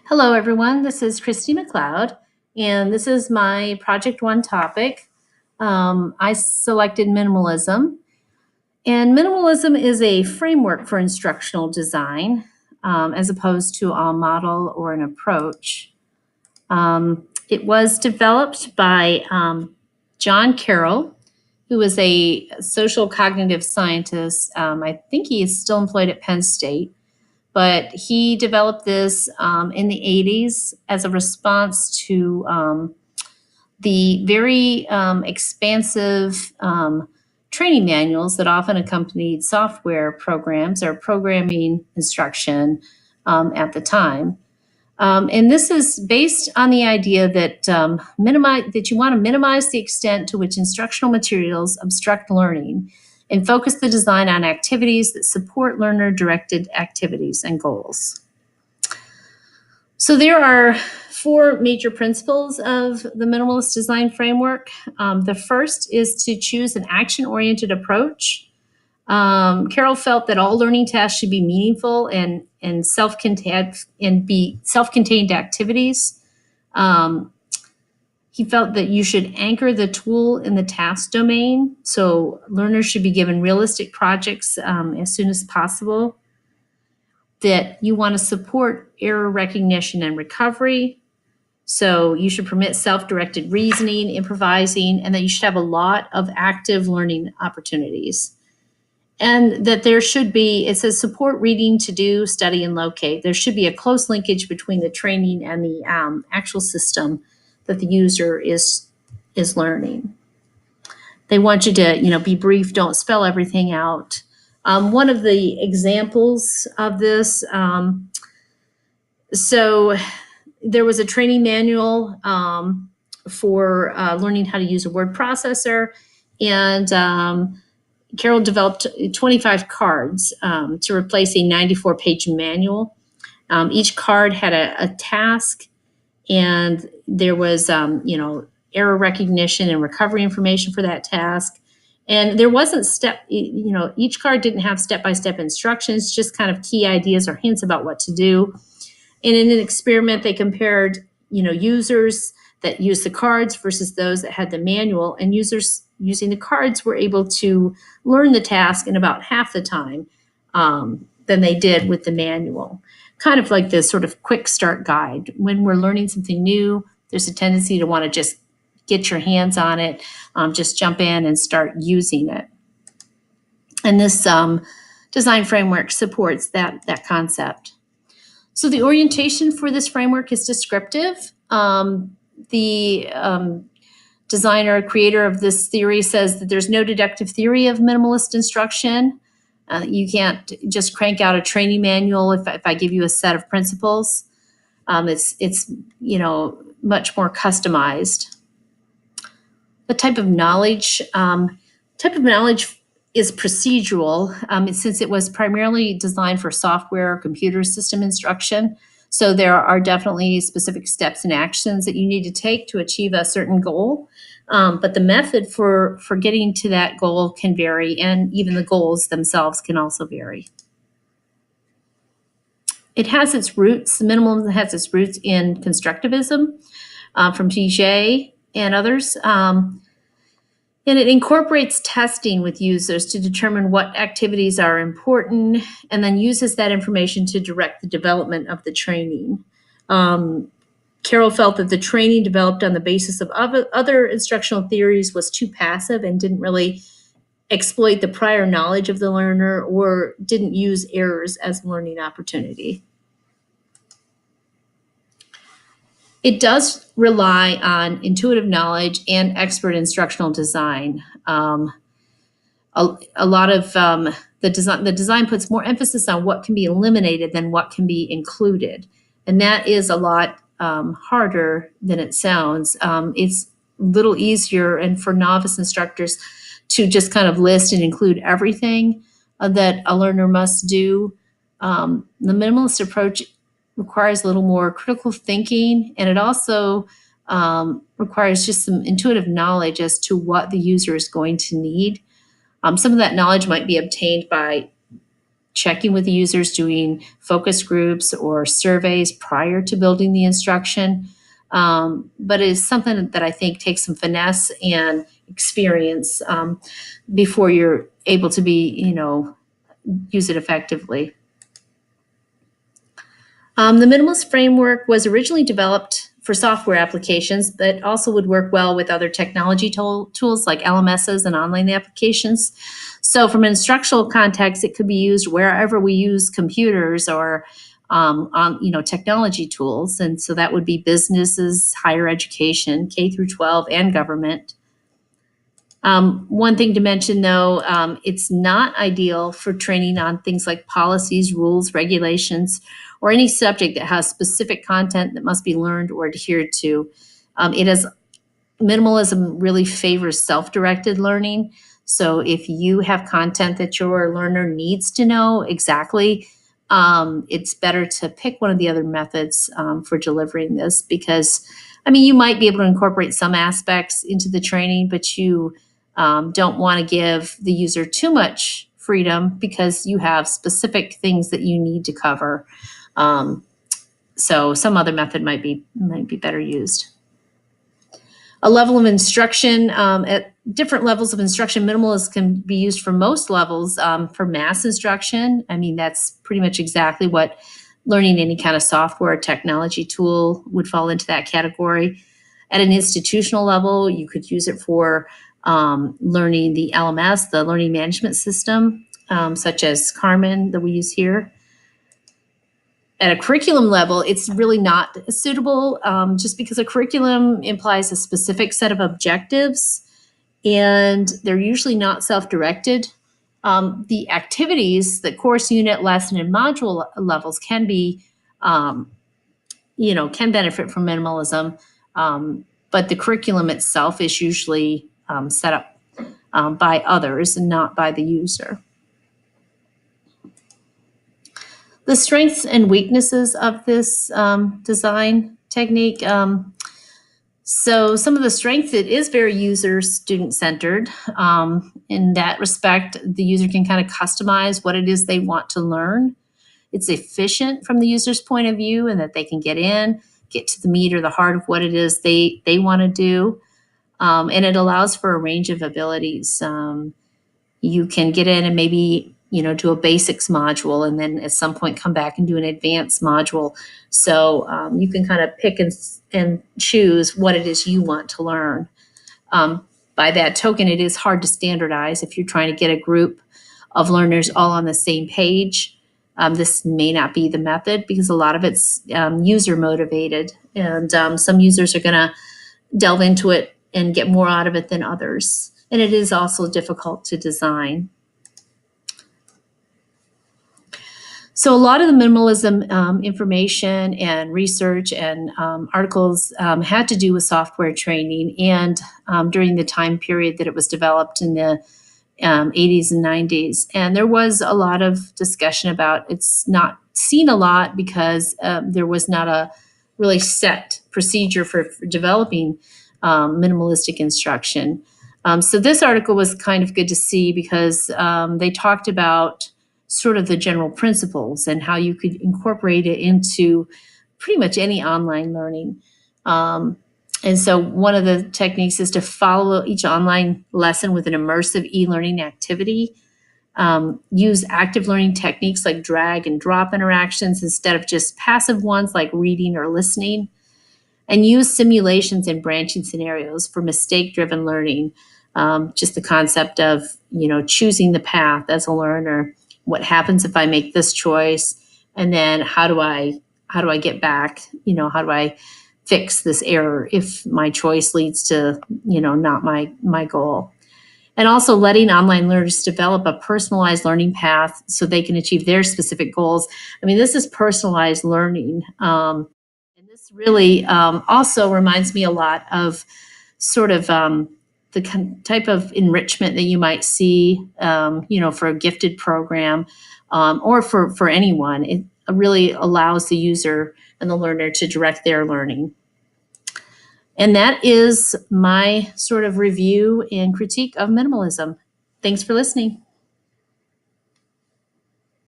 Hello, everyone. This is Christy McLeod, and this is my Project One topic. I selected minimalism, and minimalism is a framework for instructional design as opposed to a model or an approach. It was developed by John Carroll, who was a social cognitive scientist. I think he is still employed at Penn State. But he developed this in the 80s as a response to the very expansive training manuals that often accompanied software programs or programming instruction at the time. And this is based on the idea that that you want to minimize the extent to which instructional materials obstruct learning and focus the design on activities that support learner-directed activities and goals. So there are four major principles of the minimalist design framework. The first is to choose an action-oriented approach. Carroll felt that all learning tasks should be meaningful and self-contained and be self-contained activities. He felt that you should anchor the tool in the task domain, so learners should be given realistic projects as soon as possible. That you want to support error recognition and recovery, so you should permit self-directed reasoning, improvising, and that you should have a lot of active learning opportunities. And that there should be, it says support reading, to do, study, and locate. There should be a close linkage between the training and the actual system that the user is learning. They want you to, be brief, don't spell everything out. One of the examples of this, so there was a training manual for learning how to use a word processor, and Carroll developed 25 cards to replace a 94-page manual. Each card had a task, and there was, error recognition and recovery information for that task. And there wasn't each card didn't have step-by-step instructions, just kind of key ideas or hints about what to do. And in an experiment, they compared, users that used the cards versus those that had the manual, and users using the cards were able to learn the task in about half the time than they did with the manual. Kind of like this sort of quick start guide. When we're learning something new, there's a tendency to want to just get your hands on it, just jump in and start using it. And this design framework supports that concept. So the orientation for this framework is descriptive. The designer, creator of this theory says that there's no deductive theory of minimalist instruction. You can't just crank out a training manual if I give you a set of principles. It's much more customized. The type of knowledge is procedural, since it was primarily designed for software or computer system instruction. So there are definitely specific steps and actions that you need to take to achieve a certain goal. But the method for getting to that goal can vary, and even the goals themselves can also vary. It has its roots, minimalism has its roots in constructivism from Piaget and others. And it incorporates testing with users to determine what activities are important, and then uses that information to direct the development of the training. Carroll felt that the training developed on the basis of other instructional theories was too passive and didn't really exploit the prior knowledge of the learner, or didn't use errors as a learning opportunity. It does rely on intuitive knowledge and expert instructional design. A lot of the design puts more emphasis on what can be eliminated than what can be included. And that is a lot harder than it sounds. It's a little easier, and for novice instructors, to just kind of list and include everything that a learner must do. The minimalist approach requires a little more critical thinking, and it also requires just some intuitive knowledge as to what the user is going to need. Some of that knowledge might be obtained by checking with the users, doing focus groups or surveys prior to building the instruction. But it is something that I think takes some finesse and experience before you're able to use it effectively. The minimalist framework was originally developed for software applications, but also would work well with other technology tools like LMSs and online applications. So from an instructional context, it could be used wherever we use computers or on technology tools. And so that would be businesses, higher education, K through 12, and government. One thing to mention, though, it's not ideal for training on things like policies, rules, regulations, or any subject that has specific content that must be learned or adhered to. Minimalism really favors self-directed learning. So if you have content that your learner needs to know exactly, it's better to pick one of the other methods for delivering this, because, you might be able to incorporate some aspects into the training, but you don't want to give the user too much freedom because you have specific things that you need to cover. So some other method might be better used. A level of instruction, at different levels of instruction, minimalist can be used for most levels. For mass instruction, that's pretty much exactly what learning any kind of software or technology tool would fall into that category. At an institutional level, you could use it for learning the LMS, the learning management system, such as Carmen that we use here. At a curriculum level, it's really not suitable just because a curriculum implies a specific set of objectives, and they're usually not self-directed. The activities, the course, unit, lesson, and module levels can be, can benefit from minimalism, but the curriculum itself is usually set up by others and not by the user. The strengths and weaknesses of this design technique. So some of the strengths, it is very user student centered. In that respect, the user can kind of customize what it is they want to learn. It's efficient from the user's point of view, and that they can get to the meat or the heart of what it is they want to do. And it allows for a range of abilities. You can get in and maybe do a basics module, and then at some point come back and do an advanced module. So you can kind of pick and choose what it is you want to learn. By that token, it is hard to standardize if you're trying to get a group of learners all on the same page. This may not be the method because a lot of it's user motivated, and some users are going to delve into it and get more out of it than others. And it is also difficult to design. So a lot of the minimalism information and research and articles had to do with software training, and during the time period that it was developed in the 80s and 90s. And there was a lot of discussion about it's not seen a lot because there was not a really set procedure for developing minimalistic instruction. So this article was kind of good to see because they talked about sort of the general principles and how you could incorporate it into pretty much any online learning. And so one of the techniques is to follow each online lesson with an immersive e-learning activity. Use active learning techniques like drag and drop interactions instead of just passive ones like reading or listening. And use simulations and branching scenarios for mistake-driven learning. Just the concept of, choosing the path as a learner. What happens if I make this choice? And then how do I get back? How do I fix this error if my choice leads to, not my goal? And also letting online learners develop a personalized learning path so they can achieve their specific goals. This is personalized learning. And this really also reminds me a lot of sort of the type of enrichment that you might see, for a gifted program or for anyone. It really allows the user and the learner to direct their learning. And that is my sort of review and critique of minimalism. Thanks for listening.